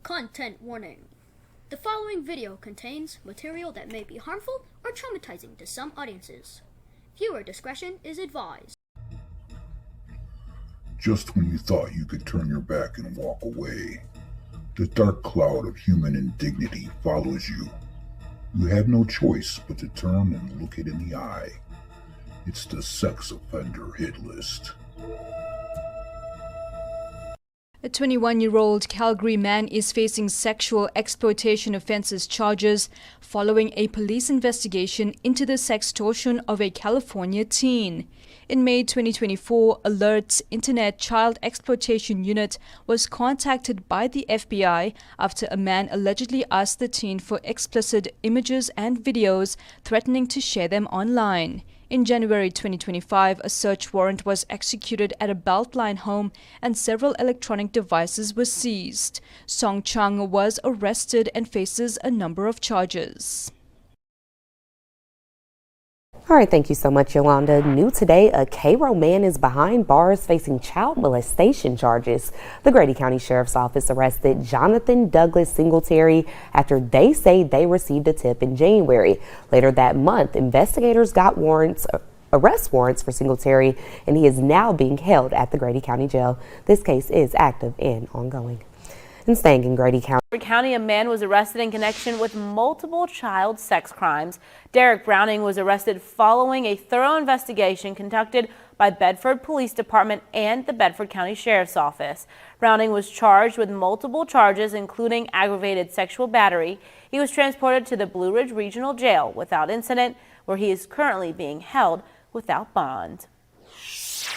Content warning. The following video contains material that may be harmful or traumatizing to some audiences. Viewer discretion is advised. Just when you thought you could turn your back and walk away, the dark cloud of human indignity follows you. You have no choice but to turn and look it in the eye. It's the sex offender hit list. A 21-year-old Calgary man is facing sexual exploitation offenses charges following a police investigation into the sextortion of a California teen. In May 2024, Alert's Internet Child Exploitation Unit was contacted by the FBI after a man allegedly asked the teen for explicit images and videos, threatening to share them online. In January 2025, a search warrant was executed at a Beltline home and several electronic devices were seized. Song Chung was arrested and faces a number of charges. All right, thank you so much, Yolanda. New today, a Cairo man is behind bars facing child molestation charges. The Grady County Sheriff's Office arrested Jonathan Douglas Singletary after they say they received a tip in January. Later that month, investigators got arrest warrants for Singletary, and he is now being held at the Grady County Jail. This case is active and ongoing. And staying in Grady County, a man was arrested in connection with multiple child sex crimes. Derek Browning was arrested following a thorough investigation conducted by Bedford Police Department and the Bedford County Sheriff's Office. Browning was charged with multiple charges, including aggravated sexual battery. He was transported to the Blue Ridge Regional Jail without incident, where he is currently being held without bond.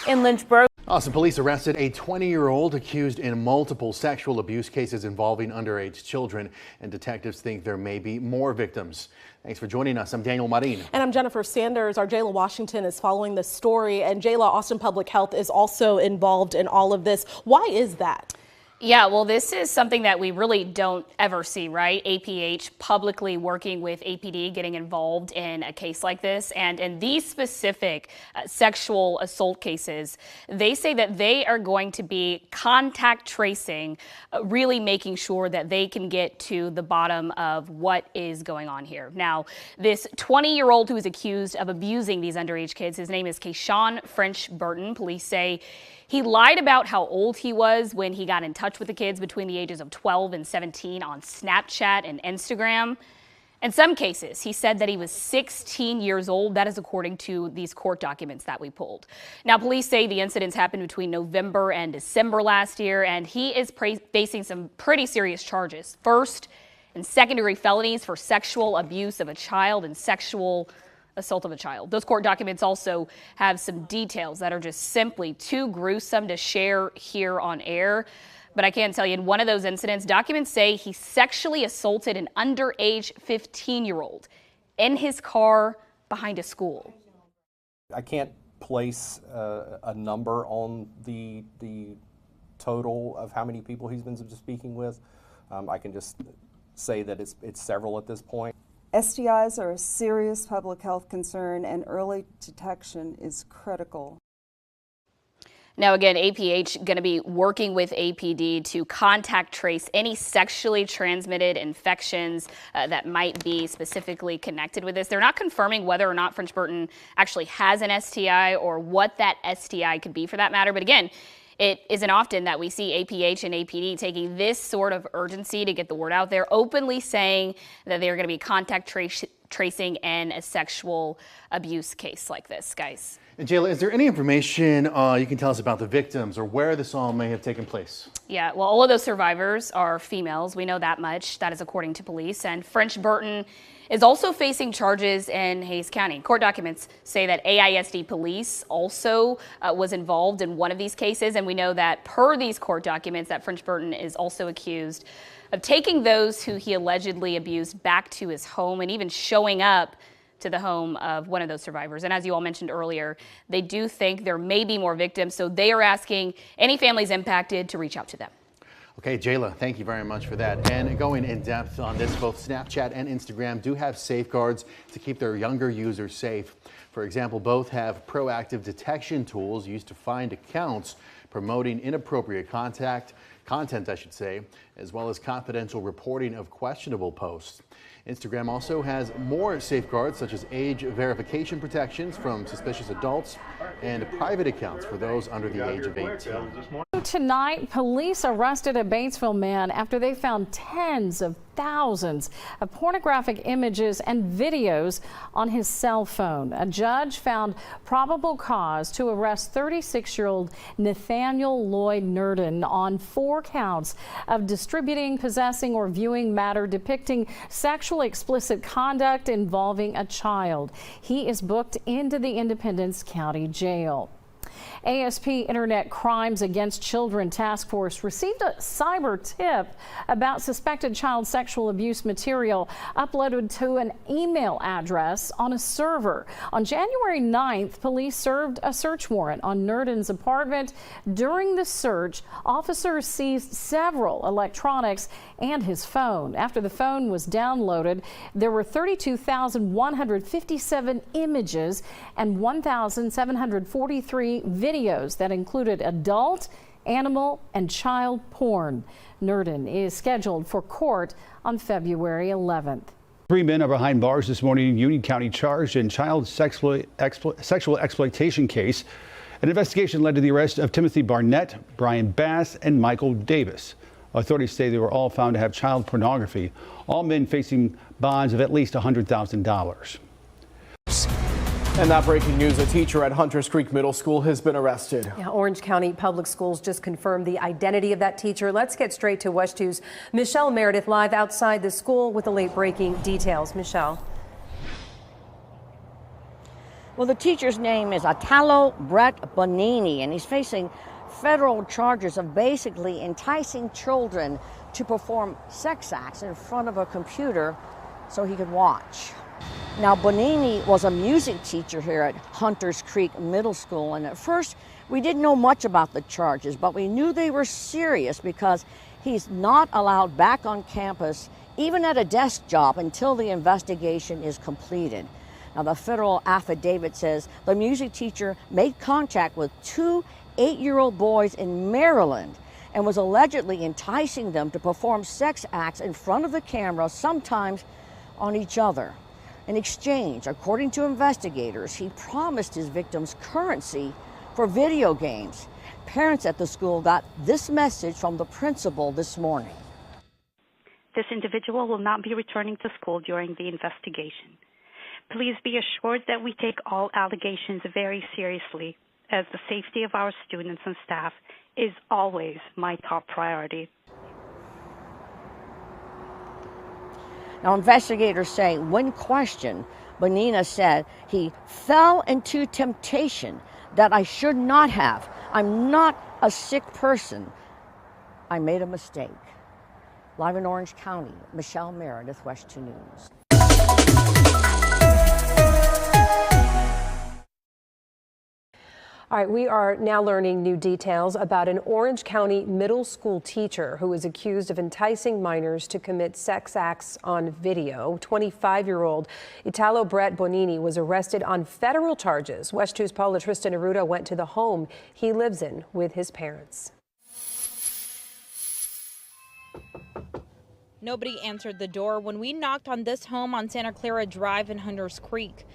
In Lynchburg, Austin police arrested a 20-year-old accused in multiple sexual abuse cases involving underage children, and detectives think there may be more victims. Thanks for joining us. I'm Daniel Marin. And I'm Jennifer Sanders. Our Jayla Washington is following this story, and Jayla, Austin Public Health is also involved in all of this. Why is that? Yeah, well, this is something that we really don't ever see, right? APH publicly working with APD, getting involved in a case like this. And in these specific sexual assault cases, they say that they are going to be contact tracing, really making sure that they can get to the bottom of what is going on here. Now, this 20-year-old who is accused of abusing these underage kids, his name is Kayshawn French Burton. Police say he lied about how old he was when he got in touch with the kids between the ages of 12 and 17 on Snapchat and Instagram. In some cases, he said that he was 16 years old. That is according to these court documents that we pulled. Now, police say the incidents happened between November and December last year, and he is facing some pretty serious charges. First and second-degree felonies for sexual abuse of a child and sexual assault of a child. Those court documents also have some details that are just simply too gruesome to share here on air. But I can tell you, in one of those incidents, documents say he sexually assaulted an underage 15-year-old in his car behind a school. I can't place a number on the total of how many people he's been speaking with. I can just say that it's several at this point. STIs are a serious public health concern, and early detection is critical. Now, again, APH going to be working with APD to contact trace any sexually transmitted infections that might be specifically connected with this. They're not confirming whether or not French Burton actually has an STI or what that STI could be for that matter. But again, it isn't often that we see APH and APD taking this sort of urgency to get the word out there, openly saying that they're going to be contact tracing in a sexual abuse case like this, guys. And Jayla, is there any information you can tell us about the victims or where this all may have taken place? Yeah, well, all of those survivors are females. We know that much. That is according to police. And French Burton is also facing charges in Hays County. Court documents say that AISD police also was involved in one of these cases. And we know that per these court documents that French Burton is also accused of taking those who he allegedly abused back to his home and even showing up to the home of one of those survivors. And as you all mentioned earlier, they do think there may be more victims. So they are asking any families impacted to reach out to them. Okay, Jayla, thank you very much for that. And going in depth on this, both Snapchat and Instagram do have safeguards to keep their younger users safe. For example, both have proactive detection tools used to find accounts promoting inappropriate content, as well as confidential reporting of questionable posts. Instagram also has more safeguards, such as age verification protections from suspicious adults and private accounts for those under the age of 18. Tonight, police arrested a Batesville man after they found tens of thousands of pornographic images and videos on his cell phone. A judge found probable cause to arrest 36-year-old Nathaniel Lloyd Nurdin on 4 counts of distributing, possessing, or viewing matter depicting sexually explicit conduct involving a child. He is booked into the Independence County Jail. ASP Internet Crimes Against Children Task Force received a cyber tip about suspected child sexual abuse material uploaded to an email address on a server. On January 9th, police served a search warrant on Nurdin's apartment. During the search, officers seized several electronics and his phone. After the phone was downloaded, there were 32,157 images and 1,743 videos that included adult, animal, and child porn. Nurdin is scheduled for court on February 11th. 3 men are behind bars this morning in Union County charged in child sexual exploitation case. An investigation led to the arrest of Timothy Barnett, Brian Bass, and Michael Davis. Authorities say they were all found to have child pornography, all men facing bonds of at least $100,000. And that breaking news, a teacher at Hunters Creek Middle School has been arrested. Yeah, Orange County Public Schools just confirmed the identity of that teacher. Let's get straight to West 2's Michelle Meredith live outside the school with the late breaking details. Michelle. Well, the teacher's name is Italo Brett Bonini, and he's facing federal charges of basically enticing children to perform sex acts in front of a computer so he could watch. Now, Bonini was a music teacher here at Hunters Creek Middle School, and at first we didn't know much about the charges, but we knew they were serious because he's not allowed back on campus, even at a desk job, until the investigation is completed. Now, the federal affidavit says the music teacher made contact with 2 8-year-old boys in Maryland and was allegedly enticing them to perform sex acts in front of the camera, sometimes on each other. In exchange, according to investigators, he promised his victims currency for video games. Parents at the school got this message from the principal this morning. This individual will not be returning to school during the investigation. Please be assured that we take all allegations very seriously, as the safety of our students and staff is always my top priority. Now, investigators say when questioned, Bonina said he fell into temptation that I should not have. I'm not a sick person. I made a mistake. Live in Orange County, Michelle Meredith, West 2 News. All right, we are now learning new details about an Orange County middle school teacher who is accused of enticing minors to commit sex acts on video. 25-year-old Italo Brett Bonini was arrested on federal charges. West 2's Paula Tristan Arruda went to the home he lives in with his parents. Nobody answered the door when we knocked on this home on Santa Clara Drive in Hunters Creek.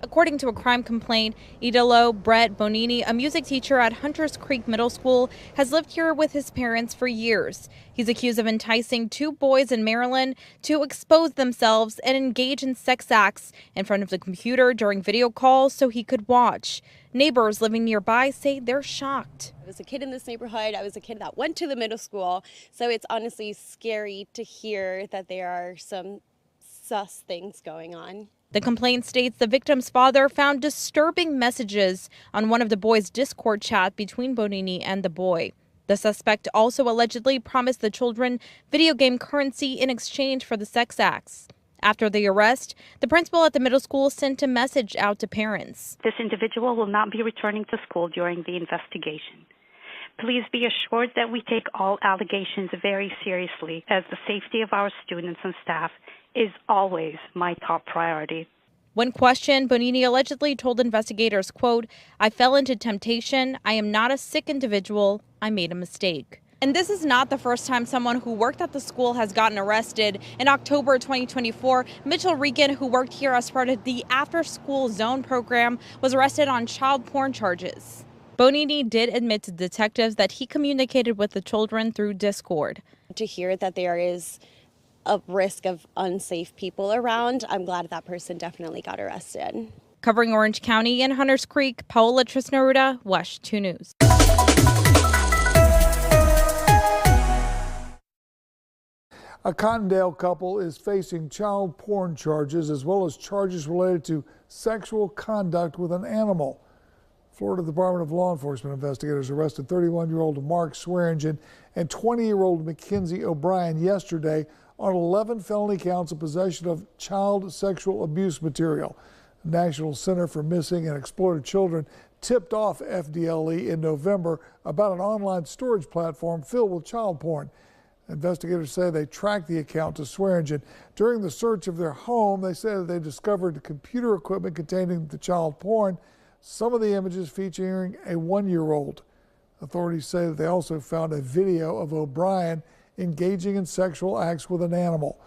According to a crime complaint, Italo Brett Bonini, a music teacher at Hunters Creek Middle School, has lived here with his parents for years. He's accused of enticing 2 boys in Maryland to expose themselves and engage in sex acts in front of the computer during video calls so he could watch. Neighbors living nearby say they're shocked. I was a kid in this neighborhood. I was a kid that went to the middle school. So it's honestly scary to hear that there are some sus things going on. The complaint states the victim's father found disturbing messages on one of the boys' Discord chat between Bonini and the boy. The suspect also allegedly promised the children video game currency in exchange for the sex acts. After the arrest, the principal at the middle school sent a message out to parents. This individual will not be returning to school during the investigation. Please be assured that we take all allegations very seriously, as the safety of our students and staff is always my top priority. When questioned, Bonini allegedly told investigators, quote, "I fell into temptation. I am not a sick individual. I made a mistake." And this is not the first time someone who worked at the school has gotten arrested. In October 2024, Mitchell Regan, who worked here as part of the after-school zone program, was arrested on child porn charges. Bonini did admit to detectives that he communicated with the children through Discord. To hear that there is a risk of unsafe people around, I'm glad that person definitely got arrested. Covering Orange County and Hunters Creek, Paola Trisnaruda, WESH 2 News. A Cottondale couple is facing child porn charges as well as charges related to sexual conduct with an animal. Florida Department of Law Enforcement investigators arrested 31-year-old Mark Swearingen and 20-year-old Mackenzie O'Brien yesterday on 11 felony counts of possession of child sexual abuse material. The National Center for Missing and Exploited Children tipped off FDLE in November about an online storage platform filled with child porn. Investigators say they tracked the account to Swearingen. During the search of their home, they said they discovered computer equipment containing the child porn, some of the images featuring a 1-year-old. Authorities say that they also found a video of O'Brien engaging in sexual acts with an animal.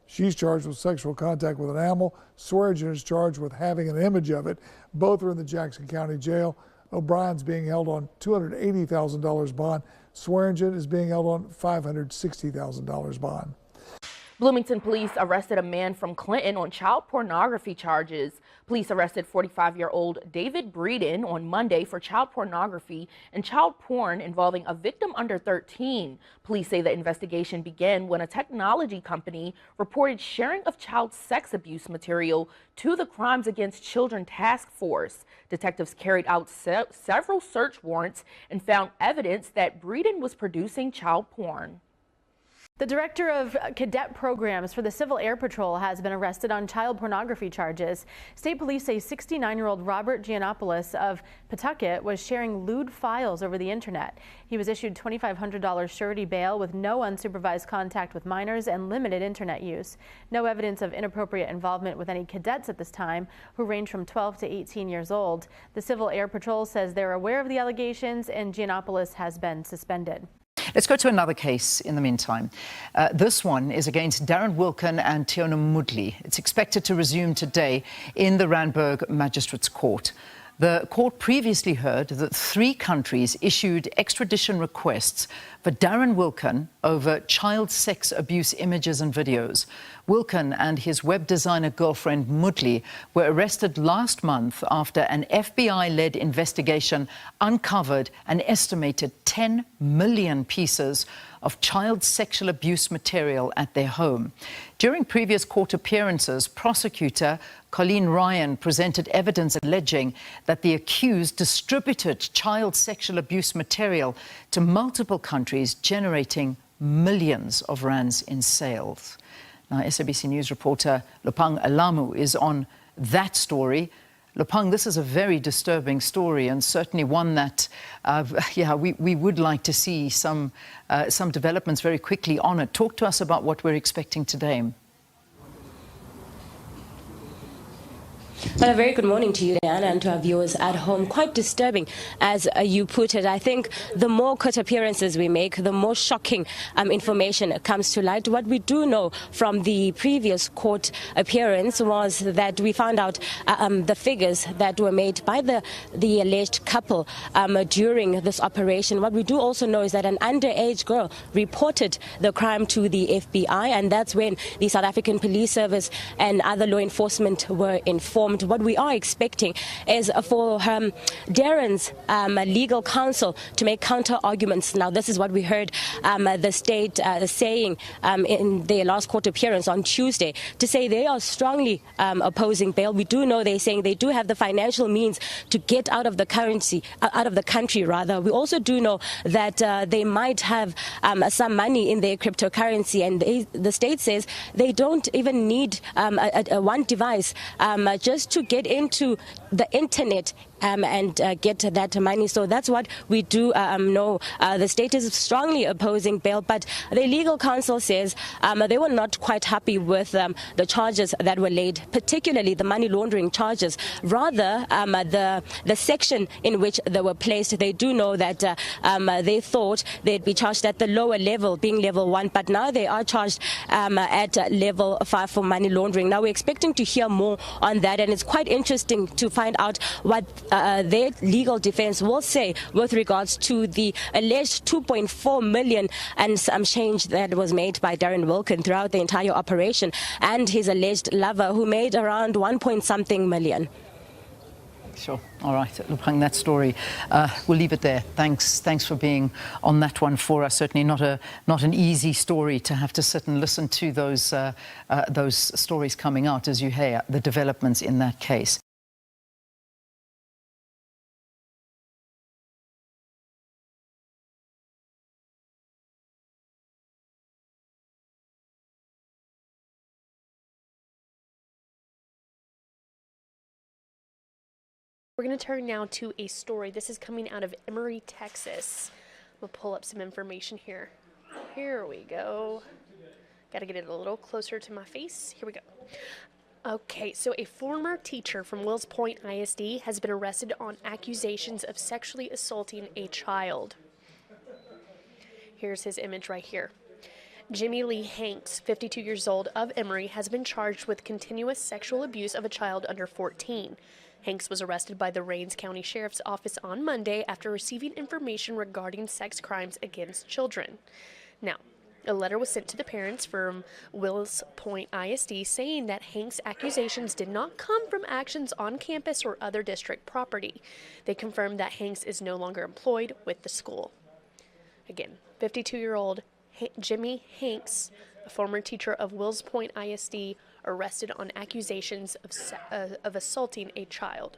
She's charged with sexual contact with an animal. Swearingen is charged with having an image of it. Both are in the Jackson County Jail. O'Brien's being held on $280,000 bond. Swearingen is being held on $560,000 bond. Bloomington police arrested a man from Clinton on child pornography charges. Police arrested 45-year-old David Breeden on Monday for child pornography and child porn involving a victim under 13. Police say the investigation began when a technology company reported sharing of child sex abuse material to the Crimes Against Children Task Force. Detectives carried out several search warrants and found evidence that Breeden was producing child porn. The director of cadet programs for the Civil Air Patrol has been arrested on child pornography charges. State police say 69-year-old Robert Giannopoulos of Pawtucket was sharing lewd files over the internet. He was issued $2,500 surety bail with no unsupervised contact with minors and limited internet use. No evidence of inappropriate involvement with any cadets at this time, who range from 12 to 18 years old. The Civil Air Patrol says they're aware of the allegations and Giannopoulos has been suspended. Let's go to another case in the meantime. This one is against Darren Wilken and Tiona Mudley. It's expected to resume today in the Randburg Magistrates Court. The court previously heard that 3 countries issued extradition requests for Darren Wilken over child sex abuse images and videos. Wilken and his web designer girlfriend Mudley were arrested last month after an FBI-led investigation uncovered an estimated 10 million pieces of child sexual abuse material at their home. During previous court appearances, prosecutor Colleen Ryan presented evidence alleging that the accused distributed child sexual abuse material to multiple countries, generating millions of rands in sales. Now, SABC News reporter Lupang Alamu is on that story. Lupang, this is a very disturbing story and certainly one that, we would like to see some developments very quickly on it. Talk to us about what we're expecting today. Well, a very good morning to you, Diana, and to our viewers at home. Quite disturbing, as you put it. I think the more court appearances we make, the more shocking information comes to light. What we do know from the previous court appearance was that we found out the figures that were made by the alleged couple during this operation. What we do also know is that an underage girl reported the crime to the FBI, and that's when the South African Police Service and other law enforcement were informed. What we are expecting is for Darren's legal counsel to make counter arguments. Now, this is what we heard the state saying in their last court appearance on Tuesday, to say they are strongly opposing bail. We do know they're saying they do have the financial means to get out of the country. We also do know that they might have some money in their cryptocurrency, and the state says they don't even need one device just to get into the internet and get that money. So that's what we do know. The state is strongly opposing bail, but the legal counsel says they were not quite happy with the charges that were laid, particularly the money laundering charges. Rather, the section in which they were placed, they do know that they thought they'd be charged at the lower level, being level 1, but now they are charged at level 5 for money laundering. Now we're expecting to hear more on that, and it's quite interesting to find out what their legal defense will say with regards to the alleged 2.4 million and some change that was made by Darren Wilkin throughout the entire operation, and his alleged lover who made around 1.something million. Sure. All right, Lupang, that story, we'll leave it there. Thanks for being on that one for us. Certainly not an easy story to have to sit and listen to those stories coming out as you hear the developments in that case. We're going to turn now to a story. This is coming out of Emory, Texas. I'm going to pull up some information here. Here we go. Got to get it a little closer to my face. Here we go. Okay, so a former teacher from Wills Point ISD has been arrested on accusations of sexually assaulting a child. Here's his image right here. Jimmy Lee Hanks, 52 years old, of Emory, has been charged with continuous sexual abuse of a child under 14. Hanks was arrested by the Rains County Sheriff's Office on Monday after receiving information regarding sex crimes against children. Now, a letter was sent to the parents from Wills Point ISD saying that Hanks' accusations did not come from actions on campus or other district property. They confirmed that Hanks is no longer employed with the school. Again, 52-year-old Jimmy Hanks, a former teacher of Wills Point ISD, arrested on accusations of assaulting a child.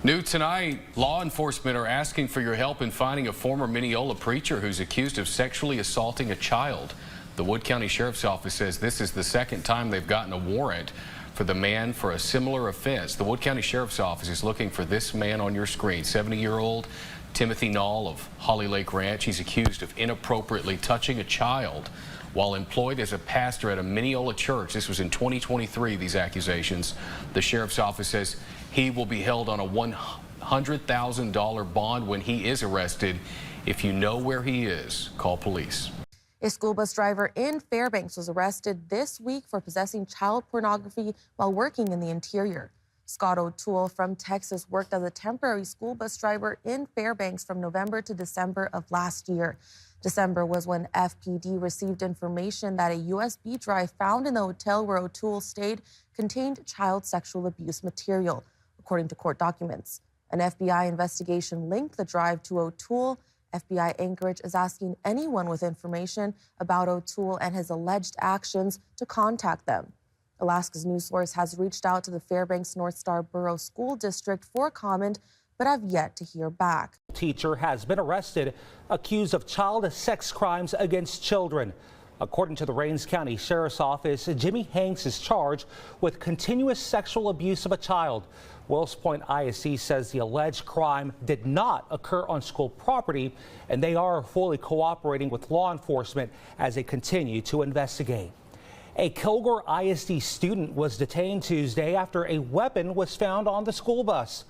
New tonight, law enforcement are asking for your help in finding a former Mineola preacher who's accused of sexually assaulting a child. The Wood County Sheriff's Office says this is the second time they've gotten a warrant for the man for a similar offense. The Wood County Sheriff's Office is looking for this man on your screen, 70-year-old Timothy Knoll of Holly Lake Ranch. He's accused of inappropriately touching a child while employed as a pastor at a Mineola church. This was in 2023, these accusations. The Sheriff's Office says he will be held on a $100,000 bond when he is arrested. If you know where he is, call police. A school bus driver in Fairbanks was arrested this week for possessing child pornography while working in the interior. Scott O'Toole from Texas worked as a temporary school bus driver in Fairbanks from November to December of last year. December was when FPD received information that a USB drive found in the hotel where O'Toole stayed contained child sexual abuse material, according to court documents. An FBI investigation linked the drive to O'Toole. FBI Anchorage is asking anyone with information about O'Toole and his alleged actions to contact them. Alaska's News Source has reached out to the Fairbanks North Star Borough School District for comment, but have yet to hear back. Teacher has been arrested, accused of child sex crimes against children. According to the Rains County Sheriff's Office, Jimmy Hanks is charged with continuous sexual abuse of a child. Wills Point ISD says the alleged crime did not occur on school property, and they are fully cooperating with law enforcement as they continue to investigate. A Kilgore ISD student was detained Tuesday after a weapon was found on the school bus.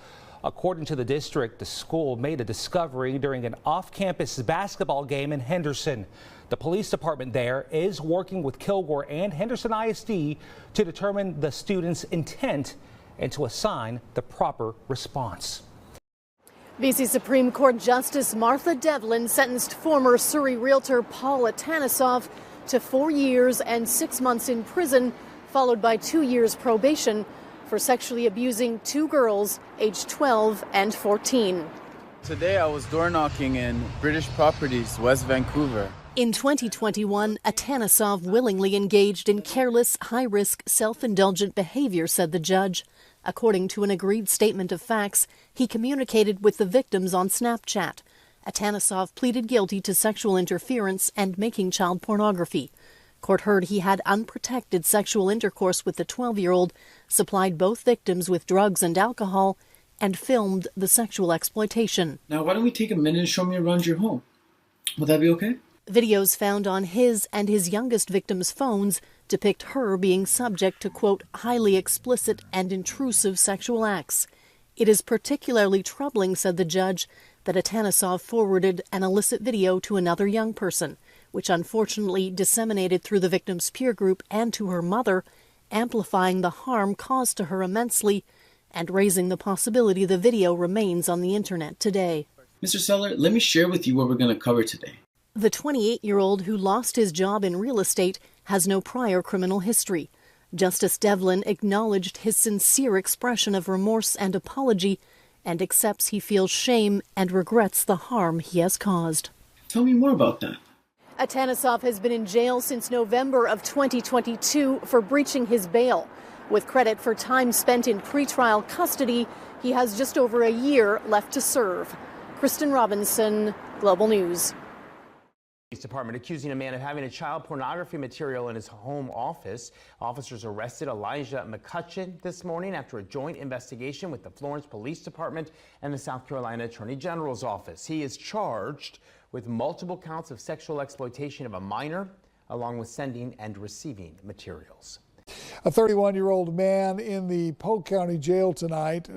According to the district, the school made a discovery during an off-campus basketball game in Henderson. The police department there is working with Kilgore and Henderson ISD to determine the student's intent and to assign the proper response. BC Supreme Court Justice Martha Devlin sentenced former Surrey realtor Paul Atanasoff to 4 years and 6 months in prison, followed by 2 years probation for sexually abusing 2 girls aged 12 and 14. Today I was door knocking in British Properties, West Vancouver. In 2021, Atanasoff willingly engaged in careless, high-risk, self-indulgent behavior, said the judge. According to an agreed statement of facts, he communicated with the victims on Snapchat. Atanasoff pleaded guilty to sexual interference and making child pornography. Court heard he had unprotected sexual intercourse with the 12-year-old, supplied both victims with drugs and alcohol, and filmed the sexual exploitation. Now, why don't we take a minute and show me around your home? Will that be okay? Videos found on his and his youngest victim's phones depict her being subject to, quote, highly explicit and intrusive sexual acts. It is particularly troubling, said the judge, that Atanesov forwarded an illicit video to another young person, which unfortunately disseminated through the victim's peer group and to her mother, amplifying the harm caused to her immensely and raising the possibility the video remains on the internet today. Mr. Seller, let me share with you what we're going to cover today. The 28-year-old who lost his job in real estate has no prior criminal history. Justice Devlin acknowledged his sincere expression of remorse and apology and accepts he feels shame and regrets the harm he has caused. Tell me more about that. Atanesov has been in jail since November of 2022 for breaching his bail. With credit for time spent in pretrial custody, he has just over a year left to serve. Kristen Robinson, Global News. Police Department accusing a man of having a child pornography material in his home office. Officers arrested Elijah McCutcheon this morning after a joint investigation with the Florence Police Department and the South Carolina Attorney General's office. He is charged with multiple counts of sexual exploitation of a minor, along with sending and receiving materials. A 31-year-old man in the Polk County Jail tonight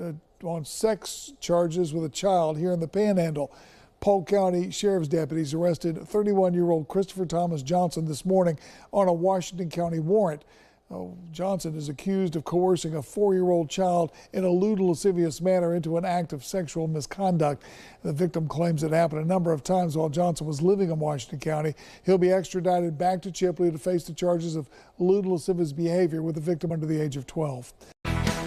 on sex charges with a child here in the Panhandle. Polk County Sheriff's deputies arrested 31-year-old Christopher Thomas Johnson this morning on a Washington County warrant. Johnson is accused of coercing a 4-year-old child in a lewd, lascivious manner into an act of sexual misconduct. The victim claims it happened a number of times while Johnson was living in Washington County. He'll be extradited back to Chipley to face the charges of lewd, lascivious behavior with the victim under the age of 12.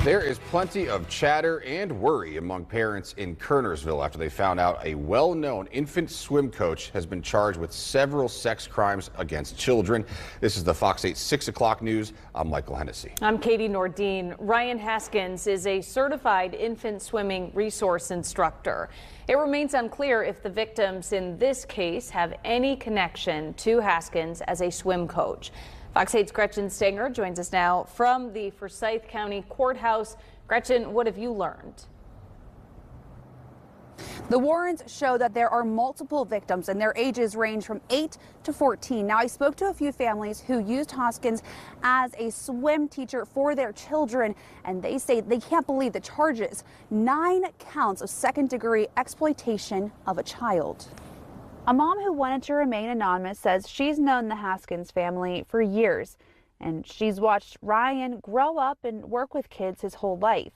There is plenty of chatter and worry among parents in Kernersville after they found out a well-known infant swim coach has been charged with several sex crimes against children. This is the Fox 8 6 o'clock news. I'm Michael Hennessy. I'm Katie Nordine. Ryan Haskins is a certified infant swimming resource instructor. It remains unclear if the victims in this case have any connection to Haskins as a swim coach. Fox 8's Gretchen Stenger joins us now from the Forsyth County Courthouse. Gretchen, what have you learned? The warrants show that there are multiple victims and their ages range from 8 to 14. Now, I spoke to a few families who used Haskins as a swim teacher for their children, and they say they can't believe the charges. 9 counts of second-degree exploitation of a child. A mom who wanted to remain anonymous says she's known the Haskins family for years, and she's watched Ryan grow up and work with kids his whole life.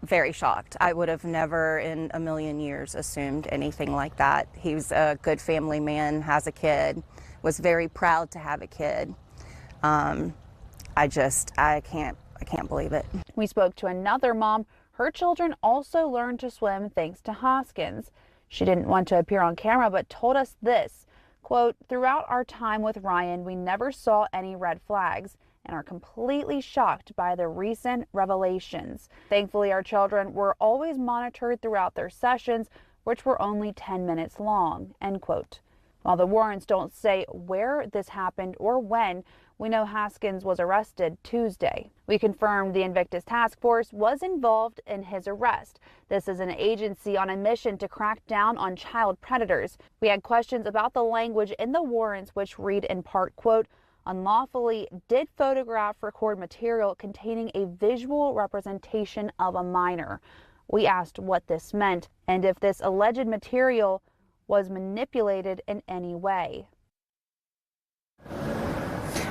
Very shocked. I would have never in a million years assumed anything like that. He's a good family man, has a kid, was very proud to have a kid. I can't believe it. We spoke to another mom. Her children also learned to swim thanks to Haskins. She didn't want to appear on camera, but told us this, quote, "Throughout our time with Ryan, we never saw any red flags and are completely shocked by the recent revelations. Thankfully, our children were always monitored throughout their sessions, which were only 10 minutes long," end quote. While the warrants don't say where this happened or when, we know Haskins was arrested Tuesday. We confirmed the Invictus Task Force was involved in his arrest. This is an agency on a mission to crack down on child predators. We had questions about the language in the warrants, which read in part, quote, "unlawfully did photograph record material containing a visual representation of a minor." We asked what this meant and if this alleged material was manipulated in any way.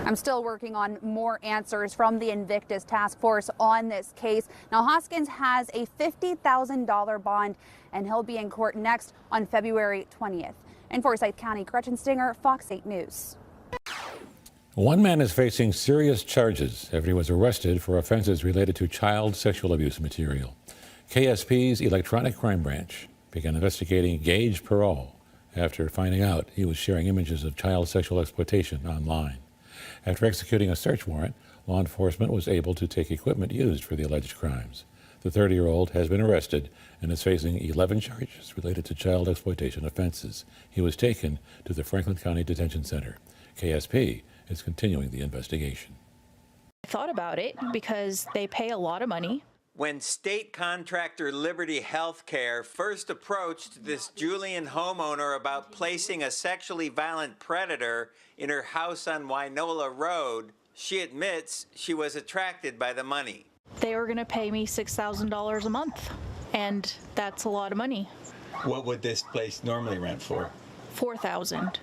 I'm still working on more answers from the Invictus Task Force on this case. Now, Haskins has a $50,000 bond, and he'll be in court next on February 20th. In Forsyth County, Gretchen Stinger, Fox 8 News. One man is facing serious charges after he was arrested for offenses related to child sexual abuse material. KSP's Electronic Crime Branch began investigating Gage Perot after finding out he was sharing images of child sexual exploitation online. After executing a search warrant, law enforcement was able to take equipment used for the alleged crimes. The 30-year-old has been arrested and is facing 11 charges related to child exploitation offenses. He was taken to the Franklin County Detention Center. KSP is continuing the investigation. I thought about it because they pay a lot of money. When state contractor Liberty Healthcare first approached this Julian homeowner about placing a sexually violent predator in her house on Wynola Road, she admits she was attracted by the money. They were going to pay me $6,000 a month, and that's a lot of money. What would this place normally rent for? $4,000.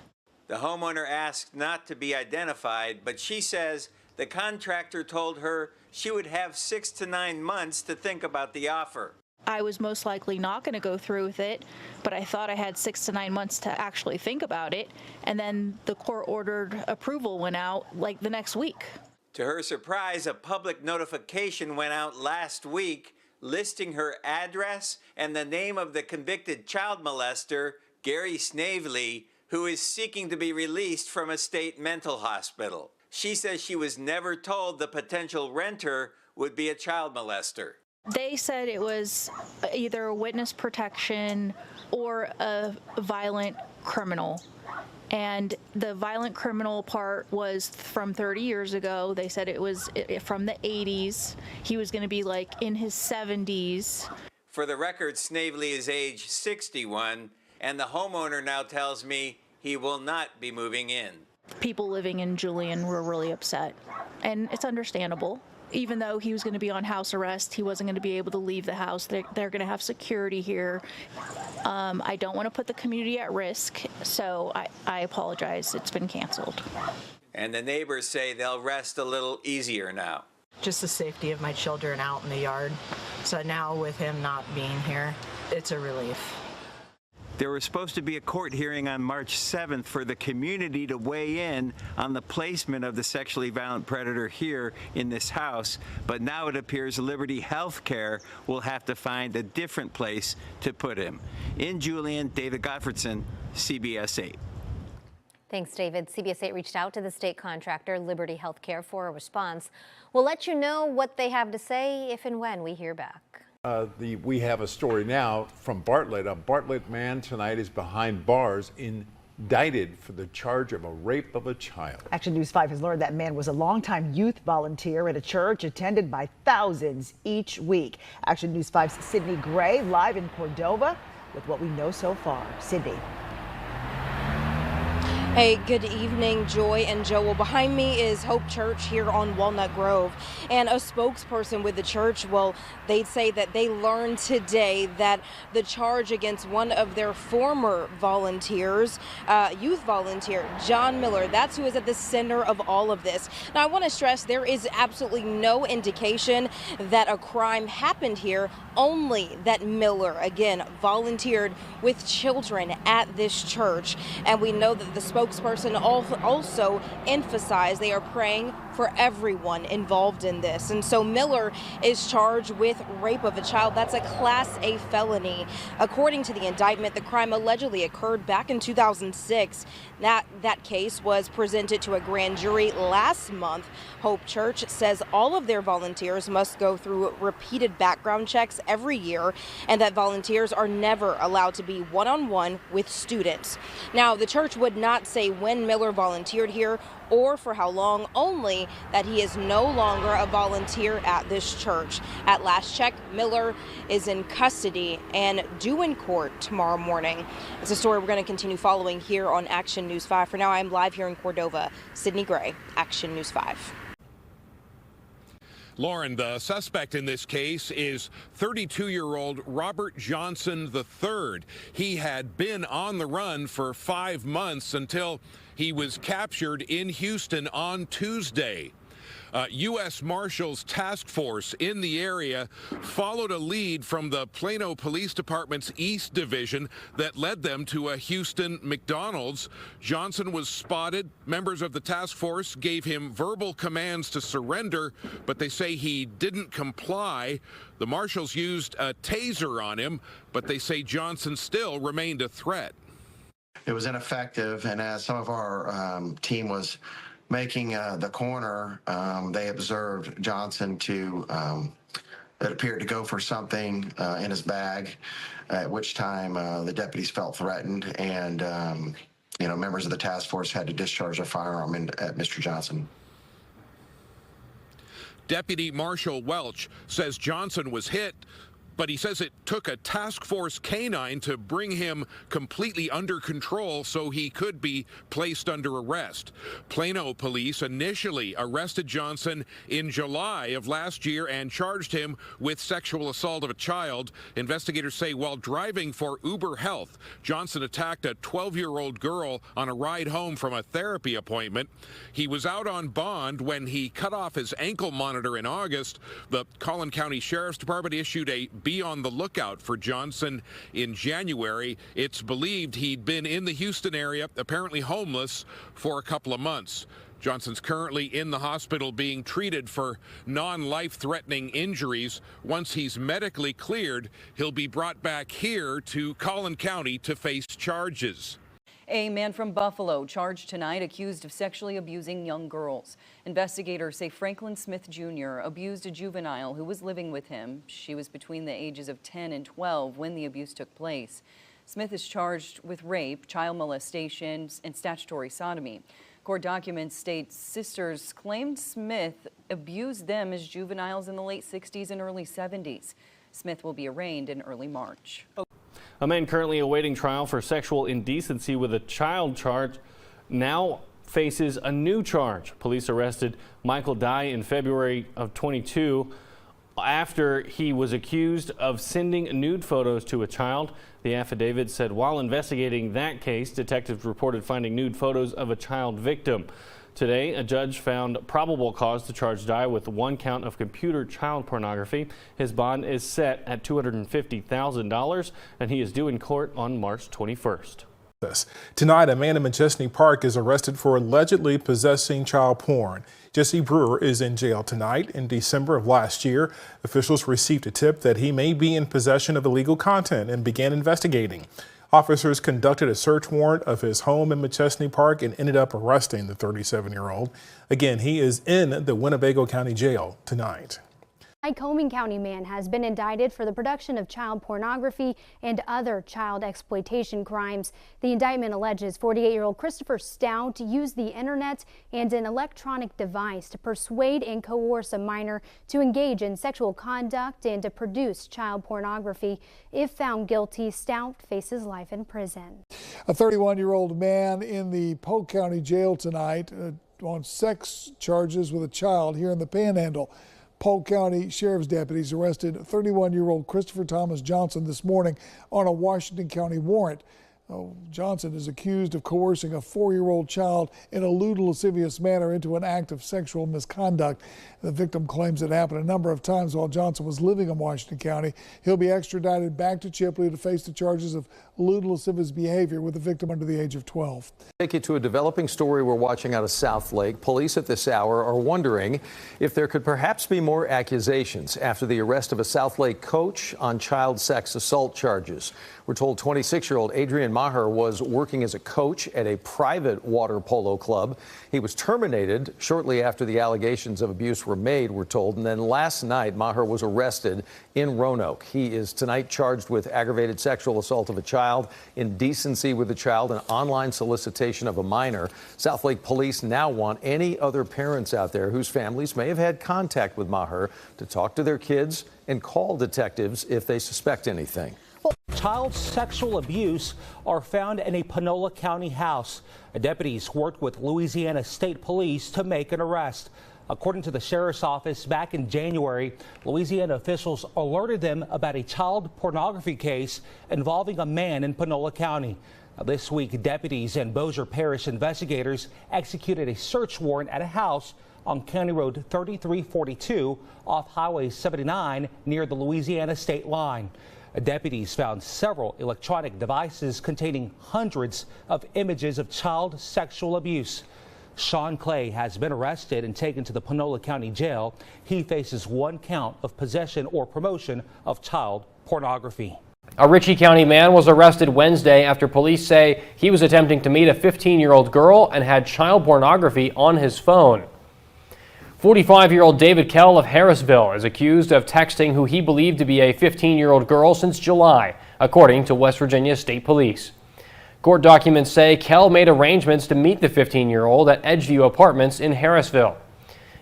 The homeowner asked not to be identified, but she says the contractor told her she would have 6 to 9 months to think about the offer. I was most likely not going to go through with it, but I thought I had 6 to 9 months to actually think about it, and then the court-ordered approval went out like the next week. To her surprise, a public notification went out last week listing her address and the name of the convicted child molester, Gary Snavely, who is seeking to be released from a state mental hospital. She says she was never told the potential renter would be a child molester. They said it was either witness protection or a violent criminal. And the violent criminal part was from 30 years ago. They said it was from the 80s. He was going to be like in his 70s. For the record, Snavely is age 61, and the homeowner now tells me he will not be moving in. People living in Julian were really upset, and it's understandable. Even though he was going to be on house arrest, he wasn't going to be able to leave the house. They're going to have security here. I don't want to put the community at risk, so I apologize. It's been canceled. And the neighbors say they'll rest a little easier now. Just the safety of my children out in the yard. So now with him not being here, it's a relief. There was supposed to be a court hearing on March 7th for the community to weigh in on the placement of the sexually violent predator here in this house, but now it appears Liberty Healthcare will have to find a different place to put him. In Julian, David Gottfredson, CBS 8. Thanks, David. CBS 8 reached out to the state contractor, Liberty Healthcare, for a response. We'll let you know what they have to say if and when we hear back. We have a story now from Bartlett. A Bartlett man tonight is behind bars, indicted for the charge of a rape of a child. Action News 5 has learned that man was a longtime youth volunteer at a church attended by thousands each week. Action News 5's Sydney Gray live in Cordova with what we know so far. Sydney. Hey, good evening, Joy and Joe. Well, behind me is Hope Church here on Walnut Grove, and a spokesperson with the church, well, they say that they learned today that the charge against one of their former volunteers, youth volunteer, John Miller, that's who is at the center of all of this. Now, I want to stress there is absolutely no indication that a crime happened here, only that Miller, again, volunteered with children at this church, and we know that the spokesperson also emphasized they are praying for everyone involved in this. And so Miller is charged with rape of a child. That's a Class A felony. According to the indictment, the crime allegedly occurred back in 2006. That case was presented to a grand jury last month. Hope Church says all of their volunteers must go through repeated background checks every year, and that volunteers are never allowed to be one-on-one with students. Now, the church would not say when Miller volunteered here or for how long, only that he is no longer a volunteer at this church. At last check, Miller is in custody and due in court tomorrow morning. It's a story we're going to continue following here on Action News 5. For now, I'm live here in Cordova. Sydney Gray, Action News 5. Lauren, the suspect in this case is 32-year-old Robert Johnson III. He had been on the run for 5 months until he was captured in Houston on Tuesday. U.S. Marshals task force in the area followed a lead from the Plano Police Department's East Division that led them to a Houston McDonald's. Johnson was spotted. Members of the task force gave him verbal commands to surrender, but they say he didn't comply. The Marshals used a taser on him, but they say Johnson still remained a threat. It was ineffective, and as some of our team was making the corner, they observed Johnson that appeared to go for something in his bag, at which time the deputies felt threatened and members of the task force had to discharge a firearm at Mr. Johnson. Deputy Marshal Welch says Johnson was hit, but he says it took a task force canine to bring him completely under control so he could be placed under arrest. Plano police initially arrested Johnson in July of last year and charged him with sexual assault of a child. Investigators say while driving for Uber Health, Johnson attacked a 12-year-old girl on a ride home from a therapy appointment. He was out on bond when he cut off his ankle monitor in August. The Collin County Sheriff's Department issued a be on the lookout for Johnson in January. It's believed he'd been in the Houston area, apparently homeless, for a couple of months. Johnson's currently in the hospital being treated for non-life-threatening injuries. Once he's medically cleared, he'll be brought back here to Collin County to face charges. A man from Buffalo charged tonight accused of sexually abusing young girls. Investigators say Franklin Smith Jr. abused a juvenile who was living with him. She was between the ages of 10 and 12 when the abuse took place. Smith is charged with rape, child molestation, and statutory sodomy. Court documents state sisters claimed Smith abused them as juveniles in the late 60s and early 70s. Smith will be arraigned in early March. A man currently awaiting trial for sexual indecency with a child charge now faces a new charge. Police arrested Michael Dye in February of 22 after he was accused of sending nude photos to a child. The affidavit said while investigating that case, detectives reported finding nude photos of a child victim. Today, a judge found probable cause to charge Dye with one count of computer child pornography. His bond is set at $250,000, and he is due in court on March 21st. Tonight, a man in McChesney Park is arrested for allegedly possessing child porn. Jesse Brewer is in jail tonight. In December of last year, officials received a tip that he may be in possession of illegal content and began investigating. Officers conducted a search warrant of his home in McChesney Park and ended up arresting the 37-year-old. Again, he is in the Winnebago County Jail tonight. A Lycoming County man has been indicted for the production of child pornography and other child exploitation crimes. The indictment alleges 48-year-old Christopher Stout used the internet and an electronic device to persuade and coerce a minor to engage in sexual conduct and to produce child pornography. If found guilty, Stout faces life in prison. A 31-year-old man in the Polk County Jail tonight on sex charges with a child here in the Panhandle. Polk County Sheriff's deputies arrested 31-year-old Christopher Thomas Johnson this morning on a Washington County warrant. Johnson is accused of coercing a 4-year-old child in a lewd, lascivious manner into an act of sexual misconduct. The victim claims it happened a number of times while Johnson was living in Washington County. He'll be extradited back to Chipley to face the charges of lewd, lascivious behavior with the victim under the age of 12. Take you to a developing story we're watching out of South Lake. Police at this hour are wondering if there could perhaps be more accusations after the arrest of a South Lake coach on child sex assault charges. We're told 26-year-old Adrian Maher was working as a coach at a private water polo club. He was terminated shortly after the allegations of abuse were made, we're told. And then last night, Maher was arrested in Roanoke. He is tonight charged with aggravated sexual assault of a child, indecency with a child, and online solicitation of a minor. South Lake police now want any other parents out there whose families may have had contact with Maher to talk to their kids and call detectives if they suspect anything. Child sexual abuse are found in a Panola County house. Deputies worked with Louisiana State Police to make an arrest. According to the sheriff's office, back in January, Louisiana officials alerted them about a child pornography case involving a man in Panola County. This week, deputies and Bossier Parish investigators executed a search warrant at a house on County Road 3342 off Highway 79 near the Louisiana state line. Deputies found several electronic devices containing hundreds of images of child sexual abuse. Sean Clay has been arrested and taken to the Panola County Jail. He faces one count of possession or promotion of child pornography. A Ritchie County man was arrested Wednesday after police say he was attempting to meet a 15-year-old girl and had child pornography on his phone. 45-year-old David Kell of Harrisville is accused of texting who he believed to be a 15-year-old girl since July, according to West Virginia State Police. Court documents say Kell made arrangements to meet the 15-year-old at Edgeview Apartments in Harrisville.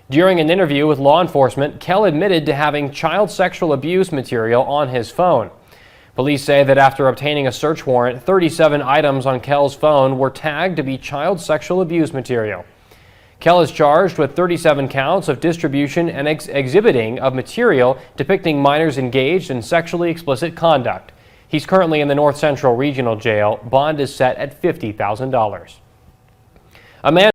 During an interview with law enforcement, Kell admitted to having child sexual abuse material on his phone. Police say that after obtaining a search warrant, 37 items on Kell's phone were tagged to be child sexual abuse material. Kell is charged with 37 counts of distribution and exhibiting of material depicting minors engaged in sexually explicit conduct. He's currently in the North Central Regional Jail. Bond is set at $50,000. A man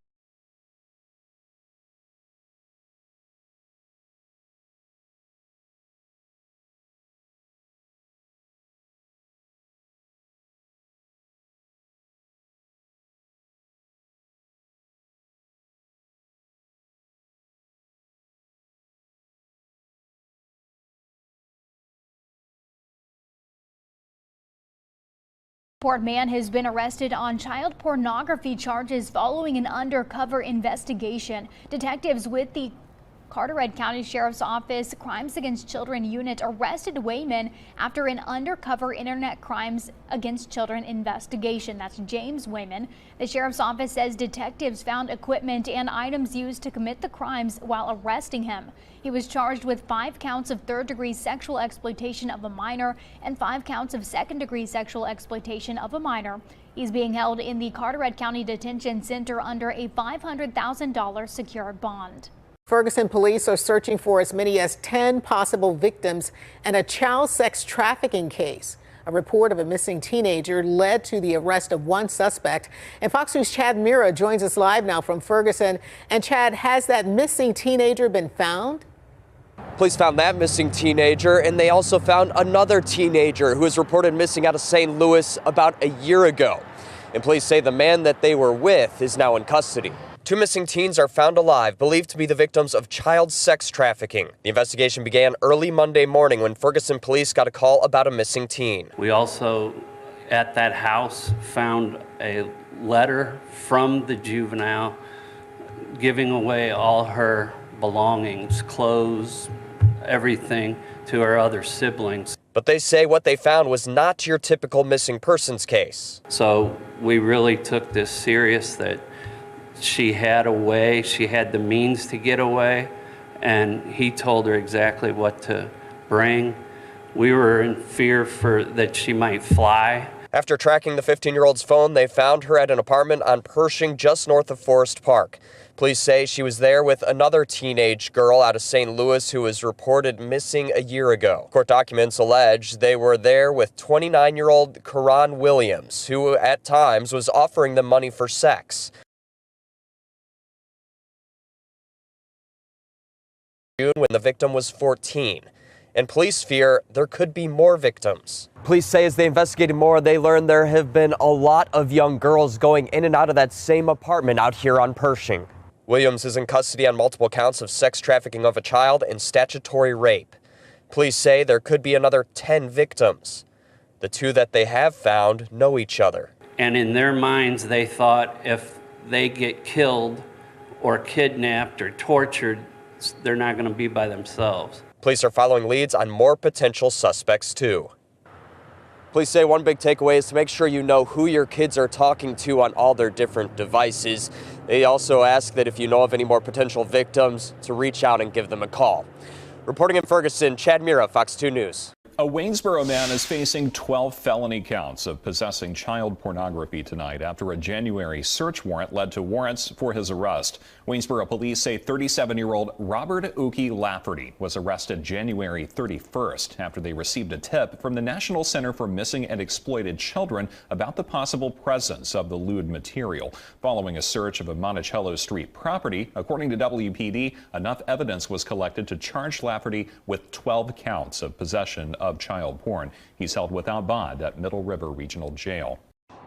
Port man has been arrested on child pornography charges following an undercover investigation. Detectives with the Carteret County Sheriff's Office Crimes Against Children Unit arrested Wayman after an undercover internet crimes against children investigation. That's James Wayman. The Sheriff's Office says detectives found equipment and items used to commit the crimes while arresting him. He was charged with 5 counts of third-degree sexual exploitation of a minor and 5 counts of second-degree sexual exploitation of a minor. He's being held in the Carteret County Detention Center under a $500,000 secured bond. Ferguson police are searching for as many as 10 possible victims in a child sex trafficking case. A report of a missing teenager led to the arrest of one suspect. And Fox News' Chad Mira joins us live now from Ferguson. And Chad, has that missing teenager been found? Police found that missing teenager, and they also found another teenager who was reported missing out of St. Louis about a year ago. And police say the man that they were with is now in custody. 2 missing teens are found alive, believed to be the victims of child sex trafficking. The investigation began early Monday morning when Ferguson police got a call about a missing teen. We also, at that house, found a letter from the juvenile giving away all her belongings, clothes, everything to her other siblings. But they say what they found was not your typical missing persons case. So we really took this serious, that she had a way, she had the means to get away, and he told her exactly what to bring. We were in fear that she might fly. After tracking the 15-year-old's phone, they found her at an apartment on Pershing just north of Forest Park. Police say she was there with another teenage girl out of St. Louis who was reported missing a year ago. Court documents allege they were there with 29-year-old Karan Williams, who at times was offering them money for sex. June, when the victim was 14. And police fear there could be more victims. Police say as they investigated more, they learned there have been a lot of young girls going in and out of that same apartment out here on Pershing. Williams is in custody on multiple counts of sex trafficking of a child and statutory rape. Police say there could be another 10 victims. The 2 that they have found know each other. And in their minds, they thought if they get killed or kidnapped or tortured, they're not going to be by themselves. Police are following leads on more potential suspects, too. Police say one big takeaway is to make sure you know who your kids are talking to on all their different devices. They also ask that if you know of any more potential victims, to reach out and give them a call. Reporting in Ferguson, Chad Mira, Fox 2 News. A Waynesboro man is facing 12 felony counts of possessing child pornography tonight after a January search warrant led to warrants for his arrest. Waynesboro police say 37-year-old Robert Uki Lafferty was arrested January 31st after they received a tip from the National Center for Missing and Exploited Children about the possible presence of the lewd material. Following a search of a Monticello Street property, according to WPD, enough evidence was collected to charge Lafferty with 12 counts of possession of child porn. He's held without bond at Middle River Regional Jail.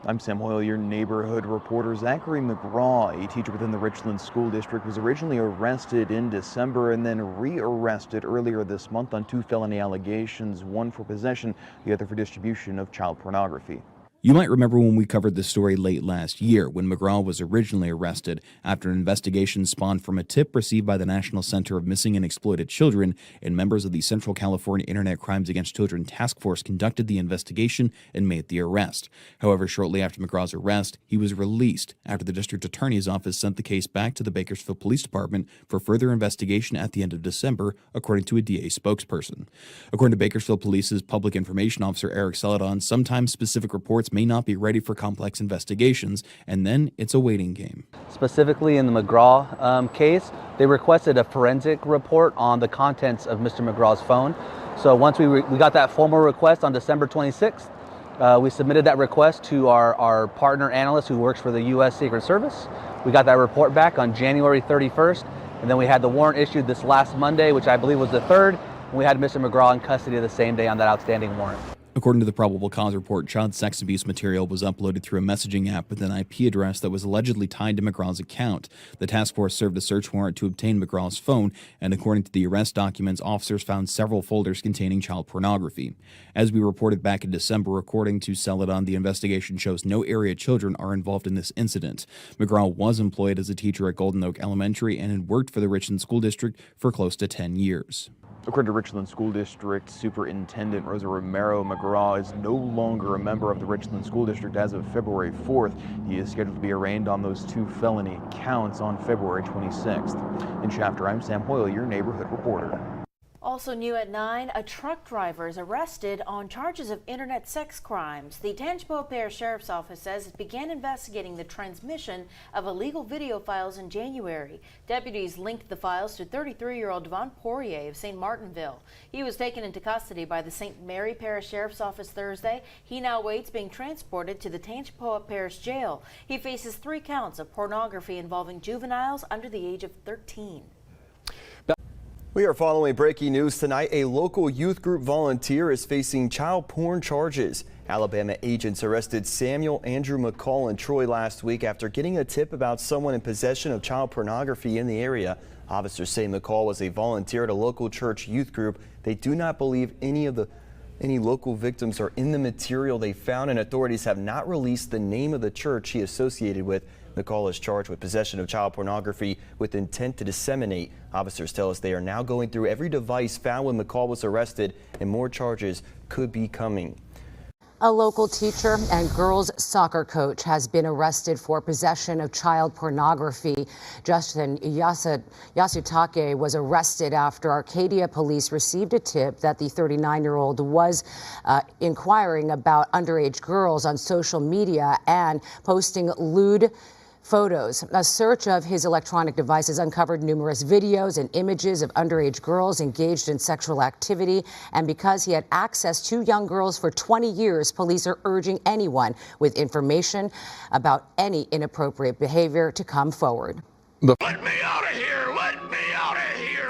I'm Sam Hoyle, your neighborhood reporter. Zachary McGraw, a teacher within the Richland School District, was originally arrested in December and then re-arrested earlier this month on 2 felony allegations, one for possession, the other for distribution of child pornography. You might remember when we covered this story late last year when McGraw was originally arrested after an investigation spawned from a tip received by the National Center of Missing and Exploited Children, and members of the Central California Internet Crimes Against Children Task Force conducted the investigation and made the arrest. However, shortly after McGraw's arrest, he was released after the district attorney's office sent the case back to the Bakersfield Police Department for further investigation at the end of December, according to a DA spokesperson. According to Bakersfield Police's Public Information Officer Eric Celadon, sometimes specific reports may not be ready for complex investigations, and then it's a waiting game. Specifically in the McGraw case, they requested a forensic report on the contents of Mr. McGraw's phone. So once we got that formal request on December 26th, we submitted that request to our partner analyst who works for the U.S. Secret Service. We got that report back on January 31st, and then we had the warrant issued this last Monday, which I believe was the 3rd, and we had Mr. McGraw in custody the same day on that outstanding warrant. According to the probable cause report, child sex abuse material was uploaded through a messaging app with an IP address that was allegedly tied to McGraw's account. The task force served a search warrant to obtain McGraw's phone, and according to the arrest documents, officers found several folders containing child pornography. As we reported back in December, according to Celadon, the investigation shows no area children are involved in this incident. McGraw was employed as a teacher at Golden Oak Elementary and had worked for the Richland School District for close to 10 years. According to Richland School District Superintendent Rosa Romero, McGraw is no longer a member of the Richland School District as of February 4th. He is scheduled to be arraigned on those 2 felony counts on February 26th. In Shafter, I'm Sam Hoyle, your neighborhood reporter. Also new at 9, a truck driver is arrested on charges of internet sex crimes. The Tangipahoa Parish Sheriff's Office says it began investigating the transmission of illegal video files in January. Deputies linked the files to 33-year-old Devon Poirier of St. Martinville. He was taken into custody by the St. Mary Parish Sheriff's Office Thursday. He now waits being transported to the Tangipahoa Parish Jail. He faces 3 counts of pornography involving juveniles under the age of 13. We are following breaking news tonight. A local youth group volunteer is facing child porn charges. Alabama agents arrested Samuel Andrew McCall in Troy last week after getting a tip about someone in possession of child pornography in the area. Officers say McCall was a volunteer at a local church youth group. They do not believe any local victims are in the material they found, and authorities have not released the name of the church he associated with. McCall is charged with possession of child pornography with intent to disseminate. Officers tell us they are now going through every device found when McCall was arrested, and more charges could be coming. A local teacher and girls soccer coach has been arrested for possession of child pornography. Justin Yasutake was arrested after Arcadia police received a tip that the 39-year-old was inquiring about underage girls on social media and posting lewd photos. A search of his electronic devices uncovered numerous videos and images of underage girls engaged in sexual activity. And because he had access to young girls for 20 years, police are urging anyone with information about any inappropriate behavior to come forward. Let me out of here! Let me out of here!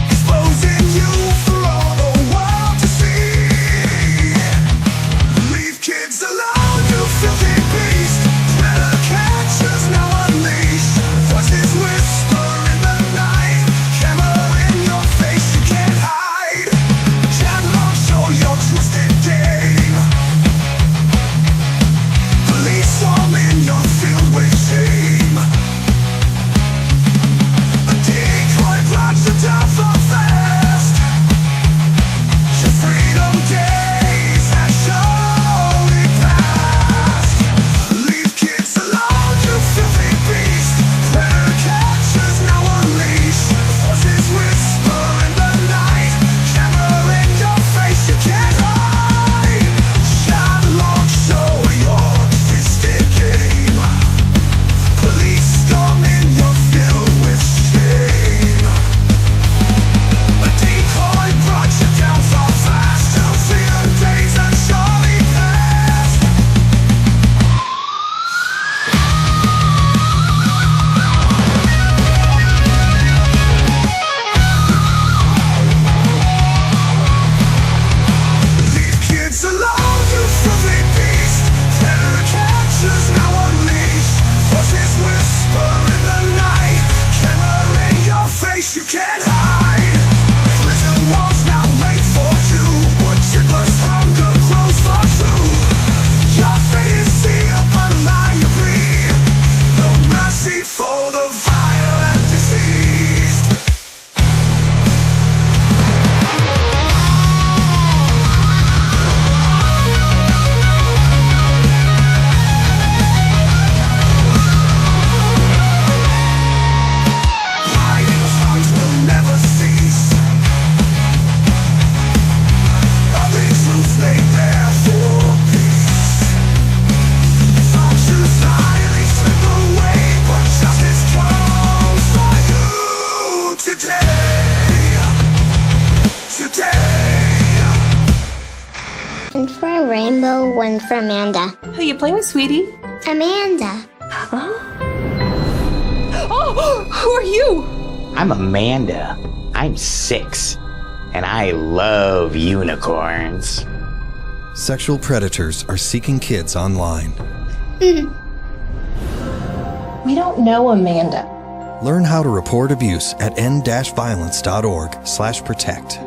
Exposing you for all the world. One for a rainbow, one for Amanda. Who you playing with, sweetie? Amanda. Oh, who are you? I'm Amanda. I'm 6, and I love unicorns. Sexual predators are seeking kids online. We don't know Amanda. Learn how to report abuse at end-violence.org/protect.